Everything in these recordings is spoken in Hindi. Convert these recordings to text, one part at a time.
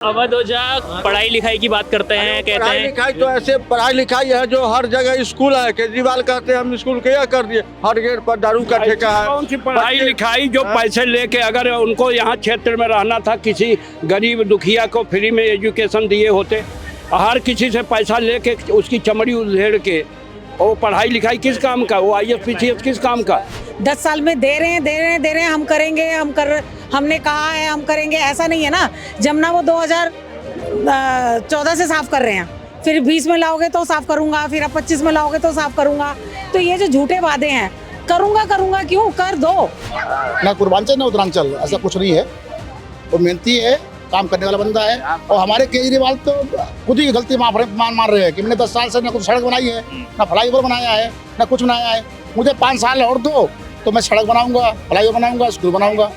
अवध ओझा पढ़ाई लिखाई की बात करते हैं, कहते पढ़ाई हैं लिखाई तो ऐसे पढ़ाई लिखाई है जो हर जगह स्कूल है। केजरीवाल कहते हैं हम स्कूल क्या कर दिए, हर गेट पर दारू का ठेका है। कौन सी पढ़ाई लिखाई जो पैसे लेके अगर उनको यहाँ क्षेत्र में रहना था, किसी गरीब दुखिया को फ्री में एजुकेशन दिए होते, हर किसी से पैसा लेके उसकी चमड़ी उधेड़ के, वो पढ़ाई लिखाई किस काम का, वो IAS PCS किस काम का। 10 साल में दे रहे हैं, हम करेंगे, हमने कहा है हम करेंगे, ऐसा नहीं है ना। जमुना वो 2014 से साफ कर रहे हैं, फिर 20 में लाओगे तो साफ करूंगा, फिर अब 25 में लाओगे तो साफ करूंगा। तो ये जो झूठे वादे हैं, करूंगा क्यों, कर दो ना। पूर्वांचल ना उत्तरांचल, ऐसा कुछ नहीं है। वो मेहनती है, काम करने वाला बंदा है। और हमारे केजरीवाल तो खुद ही गलती मार रहे हैं कि मैंने 10 साल से ना कुछ सड़क बनाई है, ना फ्लाईओवर बनाया है, ना कुछ बनाया है। मुझे 5 साल और दो तो मैं सड़क बनाऊंगा, फ्लाईओवर बनाऊंगा, स्कूल बनाऊंगा।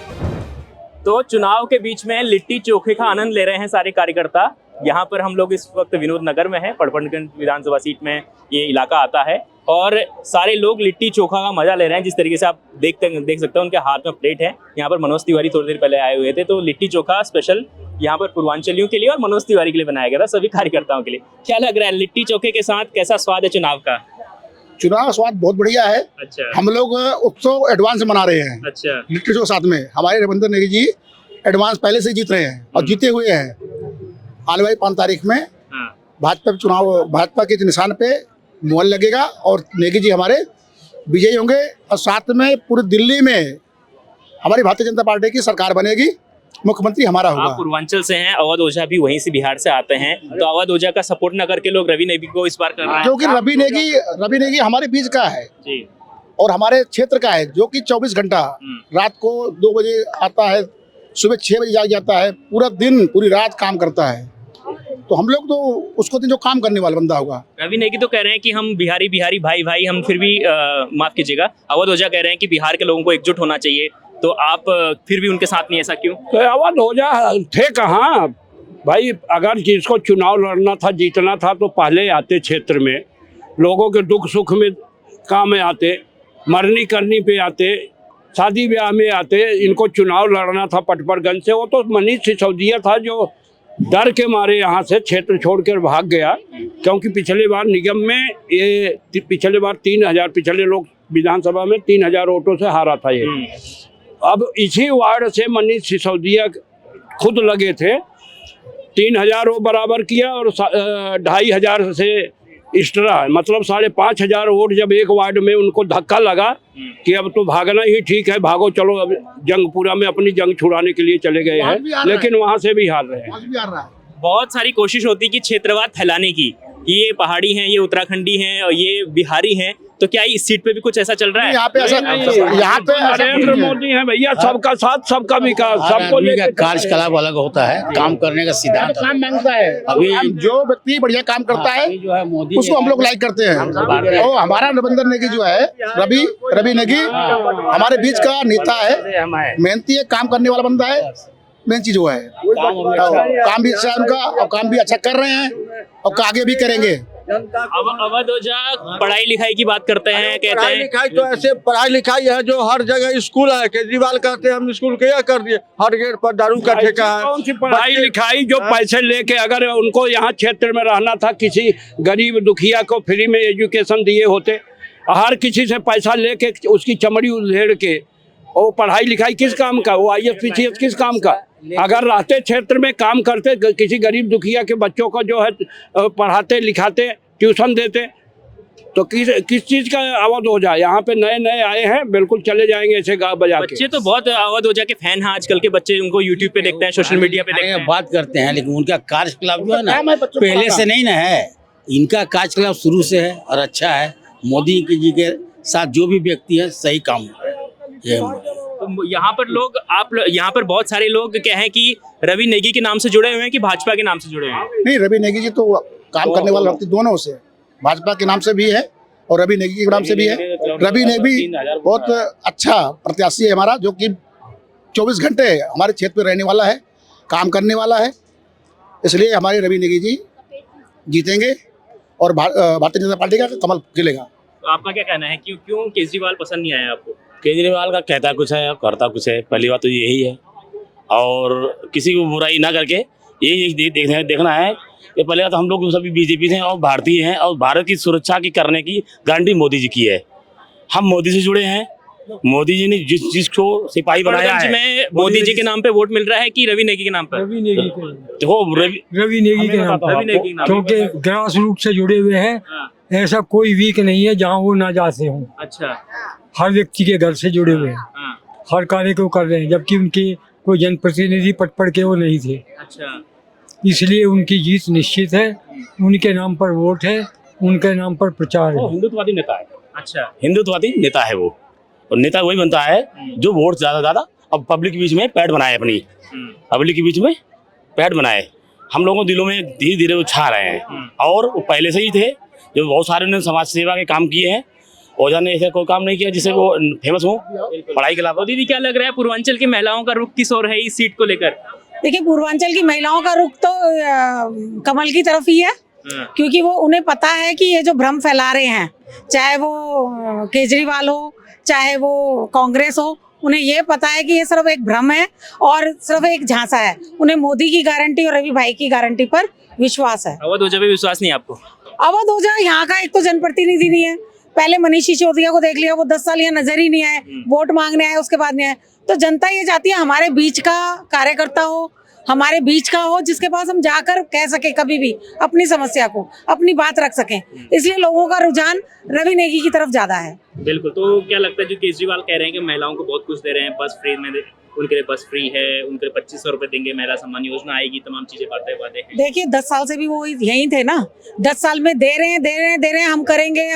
तो चुनाव के बीच में लिट्टी चोखे का आनंद ले रहे हैं सारे कार्यकर्ता। यहाँ पर हम लोग इस वक्त विनोद नगर में हैं, पड़पड़गंज विधानसभा सीट में ये इलाका आता है और सारे लोग लिट्टी चोखा का मजा ले रहे हैं। जिस तरीके से आप देख सकते हैं, उनके हाथ में प्लेट है। यहाँ पर मनोज तिवारी थोड़ी देर पहले आए हुए थे, तो लिट्टी चोखा स्पेशल यहाँ पर पूर्वांचलियों के लिए और मनोज तिवारी के लिए बनाया गया था, सभी कार्यकर्ताओं के लिए। क्या लग रहा है लिट्टी चोखे के साथ कैसा स्वाद है चुनाव का? चुनाव स्वाद बहुत बढ़िया है। अच्छा, हम लोग उत्सव एडवांस में मना रहे हैं। अच्छा, लिट्टी चोखा साथ में हमारे रविंद्र नेगी जी एडवांस पहले से जीत रहे हैं और जीते हुए हैं। आने वाली 5 तारीख में हाँ, भाजपा के निशान पे मोहर लगेगा और नेगी जी हमारे विजयी होंगे। और साथ में पूरी दिल्ली में हमारी भारतीय जनता पार्टी की सरकार बनेगी, मुख्यमंत्री हमारा आप होगा। पूर्वांचल से हैं, अवध ओझा भी वहीं से बिहार से आते हैं, तो अवध ओझा का सपोर्ट न करके लोग रवि नेगी को इस बार कर रहे हैं। क्योंकि रवि नेगी हमारे बीच का है जी, और हमारे क्षेत्र का है, जो कि 24 घंटा रात को 2 बजे आता है, सुबह 6 बजे जाग जाता है, पूरा दिन पूरी रात काम करता है। तो हम लोग तो उसको दिन जो काम करने वाला बंदा होगा। रवि नेगी तो कह रहे हैं कि हम बिहारी भाई हम फिर भी माफ कीजिएगा, अवध ओझा कह रहे हैं कि बिहार के लोगों को एकजुट होना चाहिए, तो आप फिर भी उनके साथ नहीं, ऐसा क्यों? तो अवध ओझा थे कहाँ भाई? अगर जिसको चुनाव लड़ना था, जीतना था, तो पहले आते क्षेत्र में, लोगों के दुख सुख में काम में आते, मरनी करनी पे आते, शादी ब्याह में आते। इनको चुनाव लड़ना था पटपरगंज से, वो तो मनीष सिसोदिया था जो डर के मारे यहाँ से क्षेत्र छोड़कर भाग गया। क्योंकि पिछले बार निगम में पिछले बार 3000 पिछले लोग विधानसभा में 3000 वोटों से हारा था ये। अब इसी वार्ड से मनीष सिसोदिया खुद लगे थे, 3000 वो बराबर किया और 2500 से एक्स्ट्रा, मतलब 5500 वोट जब एक वार्ड में उनको धक्का लगा कि अब तो भागना ही ठीक है, भागो चलो, अब जंगपुरा में अपनी जंग छुड़ाने के लिए चले गए हैं, लेकिन वहां से भी हार रहे हैं। बहुत सारी कोशिश होती है कि क्षेत्रवाद फैलाने की, कि ये पहाड़ी हैं, ये उत्तराखंडी हैं और ये बिहारी हैं, तो क्या इस सीट पे भी कुछ ऐसा चल रहा है? यहाँ पे नरेंद्र मोदी है भैया, सबका साथ सबका विकास, सबको लेकर कार्यकलाप अलग होता है, काम करने का सिद्धांत काम मांगता है। अभी जो व्यक्ति बढ़िया काम करता है जो है मोदी उसको हम लोग लाइक करते हैं। और हमारा रविंद्र नेगी जो है, रवि नेगी हमारे बीच का नेता है, मेहनती है, काम करने वाला बंदा है। मेन चीज वो है, काम भी अच्छा है उनका और काम भी अच्छा कर रहे हैं और आगे भी करेंगे। अब अवध ओझा पढ़ाई लिखाई की बात करते हैं, कहते पढ़ाई हैं लिखाई तो ऐसे पढ़ाई लिखाई है जो हर जगह स्कूल है। केजरीवाल कहते हैं हम स्कूल क्या कर दिए, हर गेट पर दारू का ठेका है। कौन सी पढ़ाई लिखाई जो पैसे लेके अगर उनको यहाँ क्षेत्र में रहना था, किसी गरीब दुखिया को फ्री में एजुकेशन दिए होते, हर किसी से पैसा लेके उसकी चमड़ी उधेड़ के, वो पढ़ाई लिखाई किस काम का, वो IAS PCS किस काम का? अगर रहते क्षेत्र में काम करते, किसी गरीब दुखिया के बच्चों को जो है पढ़ाते लिखाते, ट्यूशन देते, तो किस चीज़ का अवध ओझा? यहाँ पे नए आए हैं, बिल्कुल चले जाएंगे ऐसे गा बजा के। बच्चे तो बहुत अवध ओझा के फैन हैं आजकल के बच्चे, उनको यूट्यूब पे देखते हैं, सोशल मीडिया पे देखते हैं। बात करते हैं, लेकिन उनका कार्यकलाप जो है ना पहले से नहीं ना है, इनका कार्यकलाप शुरू से है और अच्छा है। मोदी जी के साथ जो भी व्यक्ति है सही काम ये। तो यहाँ पर लोग, यहाँ पर बहुत सारे लोग क्या है कि रवि नेगी के नाम से जुड़े हुए हैं कि भाजपा के नाम से जुड़े हुए हैं? नहीं, रवि नेगी जी तो काम करने वाला व्यक्ति दोनों से, भाजपा के नाम से भी है और रवि नेगी के नाम से भी है। रवि नेगी बहुत अच्छा प्रत्याशी है हमारा, जो कि 24 घंटे हमारे क्षेत्र में रहने वाला है, काम करने वाला है। इसलिए हमारे रवि नेगी जी जीतेंगे और भारतीय जनता पार्टी का कमल खिलेगा। तो आपका क्या कहना है, क्यों केजरीवाल पसंद नहीं आया आपको? केजरीवाल का कहता कुछ है और करता कुछ है, पहली बात तो यही है। और किसी को बुराई ना करके ये देखना है कि पहले तो हम लोग सभी बीजेपी से और भारतीय हैं और भारत की सुरक्षा की करने की गारंटी मोदी जी की है। हम मोदी से जुड़े हैं। मोदी जी ने जिसको सिपाही बनाया है, में मोदी जी के नाम पे वोट मिल रहा है कि रवि नेगी के नाम पर? रवि नेगी देखो रवि नेगी के नाम पर, रवि नेगी के नाम क्योंकि ग्रास रूट से जुड़े हुए हैं। हाँ। ऐसा कोई वीक नहीं है जहाँ वो ना जाते हों। अच्छा। हर व्यक्ति के घर से जुड़े हुए हैं, हाँ। हर कार्य को कर रहे हैं, जबकि उनके कोई जनप्रतिनिधि पढ़ के वो नहीं थे। अच्छा। इसलिए उनकी जीत निश्चित है। उनके नाम पर वोट है, उनके नाम पर प्रचार है। हिंदुत्ववादी नेता है। अच्छा। हिंदुत्ववादी नेता है वो, और नेता वही बनता है जो वोट ज्यादा अब पब्लिक के बीच में पैठ बनाए, अपनी पब्लिक के बीच में पैठ बनाए। हम लोगों के दिलों में धीरे धीरे वो छा रहे हैं, और वो पहले से ही थे। जो बहुत सारे उन्होंने समाज सेवा के काम किए हैं। ओझा ने ऐसा कोई काम नहीं किया जिससे वो फेमस हो पढ़ाई के अलावा। तो दीदी क्या लग रहा है पूर्वांचल की महिलाओं का रुख किस ओर है इस सीट को लेकर? देखिए, पूर्वांचल की महिलाओं का रुख तो कमल की तरफ ही है, क्योंकि वो उन्हें पता है कि ये जो भ्रम फैला रहे हैं, चाहे वो केजरीवाल हो चाहे वो कांग्रेस हो, उन्हें ये पता है कि ये सिर्फ एक भ्रम है और सिर्फ एक झांसा है। उन्हें मोदी की गारंटी और रवि भाई की गारंटी पर विश्वास है। अवध ओझा पे विश्वास नहीं आपको? अवध ओझा यहाँ का एक तो जनप्रतिनिधि नहीं है। पहले मनीष सिसोदिया को देख लिया, वो 10 साल यहाँ नजर ही नहीं आए, वोट मांगने आए, उसके बाद नहीं आए। तो जनता ये चाहती है हमारे बीच का कार्यकर्ता हो, हमारे बीच का हो, जिसके पास हम जाकर कह सके कभी भी अपनी समस्या को, अपनी बात रख सकें। इसलिए लोगों का रुझान रवि नेगी की तरफ ज्यादा है। बिल्कुल। तो क्या लगता है जो केजरीवाल कह रहे हैं कि महिलाओं को बहुत कुछ दे रहे हैं, बस फ्री में उनके लिए बस फ्री है, उनके लिए 2500 रुपए देंगे, महिला सम्मान योजना आएगी, तमाम चीजें बातें वादे हैं। देखिए, 10 साल से भी वो यही थे ना। 10 साल में दे रहे हैं, हम करेंगे,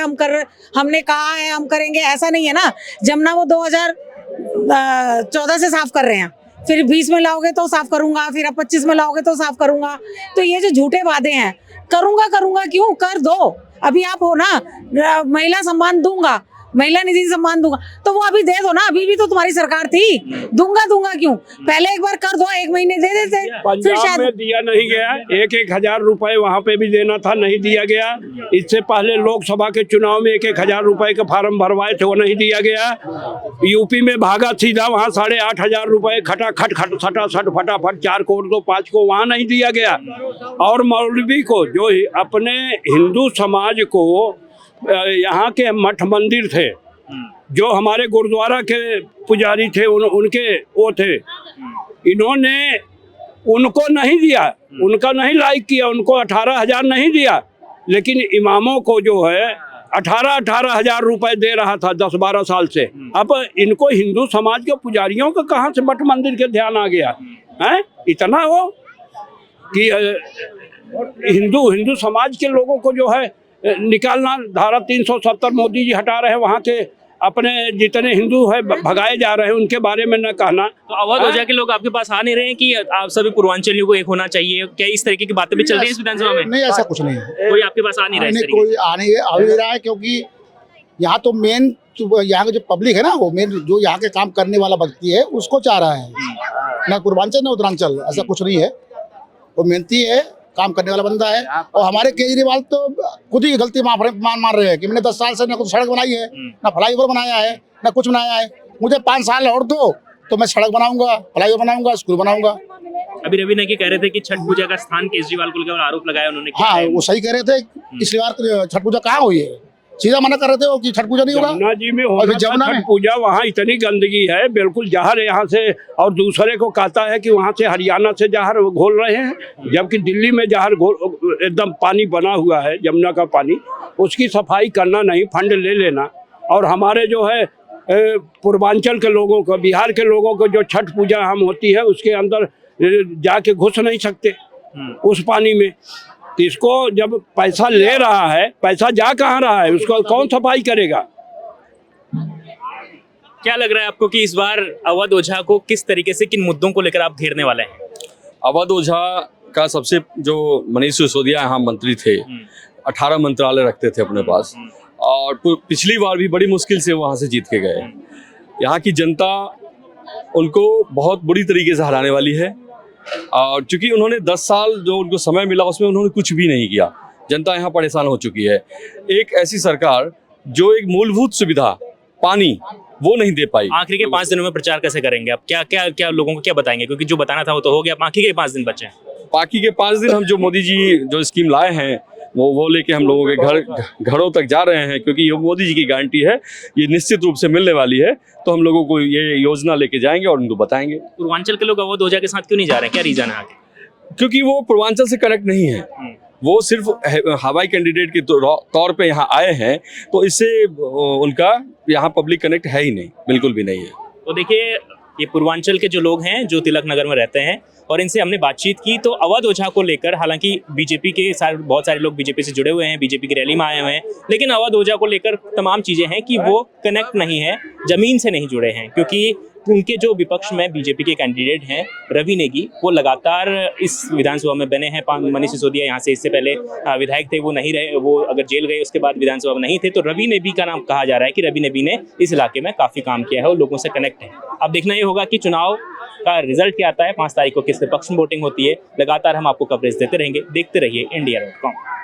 हमने कहा है हम करेंगे, ऐसा नहीं है ना। जमुना वो 2014 से साफ कर रहे हैं, फिर 20 में लाओगे तो साफ करूंगा, फिर अब 25 में लाओगे तो साफ करूंगा। तो ये जो झूठे वादे हैं, करूंगा क्यों, कर दो। अभी आप हो ना, महिला सम्मान दूंगा, महिला निधि सम्मान दूंगा, तो वो अभी दे दो ना। अभी भी तो तुम्हारी सरकार थी। दूंगा क्यों, पहले एक बार कर दो, 1 महीने दे देते, फिर पंजाब शायद। में दिया नहीं गया। 1,000 रुपए वहाँ पे भी देना था, नहीं दिया गया। इससे पहले लोकसभा के चुनाव में 1,000 रुपए के फार्म भरवाए थे, वो नहीं दिया गया। यूपी में भागा सीधा, वहाँ 8,500 रुपए खटाखट फटाफट 4 को 5 को वहाँ नहीं दिया गया। और मौलवी को, जो अपने हिंदू समाज को, यहाँ के मठ मंदिर थे, जो हमारे गुरुद्वारा के पुजारी थे, उनके वो थे, इन्होंने उनको नहीं दिया, उनका नहीं लाइक किया, उनको 18,000 नहीं दिया। लेकिन इमामों को जो है 18,000 रुपए दे रहा था 10-12 साल से। अब इनको हिंदू समाज के पुजारियों का कहाँ से मठ मंदिर के ध्यान आ गया है? इतना हो कि हिंदू समाज के लोगों को जो है निकालना, धारा 370 मोदी जी हटा रहे हैं, वहाँ के अपने जितने हिंदू है भगाए जा रहे हैं, उनके बारे में न कहना। तो अवध ओझा के लोग आपके पास आ नहीं रहे हैं कि आप सभी पूर्वांचलियों को एक होना चाहिए? क्या इस तरीके की बातें भी चल रही है इस विधानसभा में? नहीं, ऐसा कुछ नहीं है। कोई आपके पास आ नहीं रहा है इस तरीके कोई आ नहीं रहा है, क्योंकि यहाँ तो मेन यहाँ का जो पब्लिक है ना, वो मेन जो यहाँ के काम करने वाला व्यक्ति है उसको चाह रहा है, ना पूर्वांचल ना उत्तरांचल, ऐसा कुछ नहीं है। वो मेहनती है, काम करने वाला बंदा है। और हमारे केजरीवाल तो खुद ही गलती मान रहे हैं कि मैंने 10 साल से ना कुछ सड़क बनाई है, ना फ्लाईओवर बनाया है, ना कुछ बनाया है। मुझे 5 साल और दो तो मैं सड़क बनाऊंगा, फ्लाईओवर बनाऊंगा, स्कूल बनाऊंगा। अभी रवि नेगी कह रहे थे कि छठ पूजा का स्थान केजरीवाल को लेकर आरोप लगाया उन्होंने। हाँ, वो सही कह रहे थे। पिछली बार छठ पूजा कहाँ हुई है, सीधा मना कर रहे थे वो कि छठ पूजा नहीं होगा। जमुना जी में और होना फिर जमुना था में छठ पूजा, वहाँ इतनी गंदगी है, बिल्कुल जहर यहाँ से, और दूसरे को कहता है कि वहाँ से हरियाणा से जहर घोल रहे हैं, जबकि दिल्ली में जहर एकदम पानी बना हुआ है, जमुना का पानी। उसकी सफाई करना नहीं, फंड ले लेना। और हमारे जो है पूर्वांचल के लोगों को, बिहार के लोगों को जो छठ पूजा हम होती है उसके अंदर जाके घुस नहीं सकते उस पानी में। इसको जब पैसा ले रहा है, पैसा जा कहाँ रहा है, उसको कौन सफाई करेगा? क्या लग रहा है आपको कि इस बार अवध ओझा को किस तरीके से, किन मुद्दों को लेकर आप घेरने वाले हैं? अवध ओझा का सबसे, जो मनीष सिसोदिया यहाँ मंत्री थे, 18 मंत्रालय रखते थे अपने पास, और पिछली बार भी बड़ी मुश्किल से वहाँ से जीत के गए। यहाँ की जनता उनको बहुत बुरी तरीके से हराने वाली है, और चूंकि उन्होंने 10 साल जो उनको समय मिला उसमें उन्होंने कुछ भी नहीं किया। जनता यहाँ परेशान हो चुकी है। एक ऐसी सरकार जो एक मूलभूत सुविधा पानी वो नहीं दे पाई। आखिरी के 5 दिनों में प्रचार कैसे करेंगे आप? क्या लोगों को क्या बताएंगे? क्योंकि जो बताना था वो तो हो गया, बाकी के 5 दिन बचे हैं। बाकी के 5 दिन हम जो मोदी जी जो स्कीम लाए हैं वो लेके हम लोगों के घरों तक जा रहे हैं, क्योंकि ये मोदी जी की गारंटी है, ये निश्चित रूप से मिलने वाली है। तो हम लोगों को ये योजना लेके जाएंगे और उनको बताएंगे। पूर्वांचल के लोग अवध ओझा के साथ क्यों नहीं जा रहे हैं, क्या रीजन है आगे? क्योंकि वो पूर्वांचल से कनेक्ट नहीं है, वो सिर्फ हवाई कैंडिडेट के तौर पे यहाँ आए हैं, तो इससे उनका यहाँ पब्लिक कनेक्ट है ही नहीं, बिल्कुल भी नहीं है। तो देखिए, ये पूर्वांचल के जो लोग हैं जो तिलक नगर में रहते हैं, और इनसे हमने बातचीत की तो अवध ओझा को लेकर, हालांकि बीजेपी के बहुत सारे लोग बीजेपी से जुड़े हुए हैं, बीजेपी की रैली में आए हुए हैं, लेकिन अवध ओझा को लेकर तमाम चीज़ें हैं कि वो कनेक्ट नहीं है, ज़मीन से नहीं जुड़े हैं, क्योंकि उनके जो विपक्ष में बीजेपी के कैंडिडेट हैं रवि नेगी, वो लगातार इस विधानसभा में बने हैं। मनीष सिसोदिया यहाँ से इससे पहले विधायक थे, वो नहीं रहे, वो अगर जेल गए उसके बाद विधानसभा में नहीं थे, तो रवि नेगी का नाम कहा जा रहा है कि रवि नेगी ने इस इलाके में काफ़ी काम किया है और लोगों से कनेक्ट है। अब देखना ये होगा कि चुनाव का रिजल्ट क्या आता है, 5 तारीख को किसके पक्ष में वोटिंग होती है। लगातार हम आपको कवरेज देते रहेंगे, देखते रहिए India.com।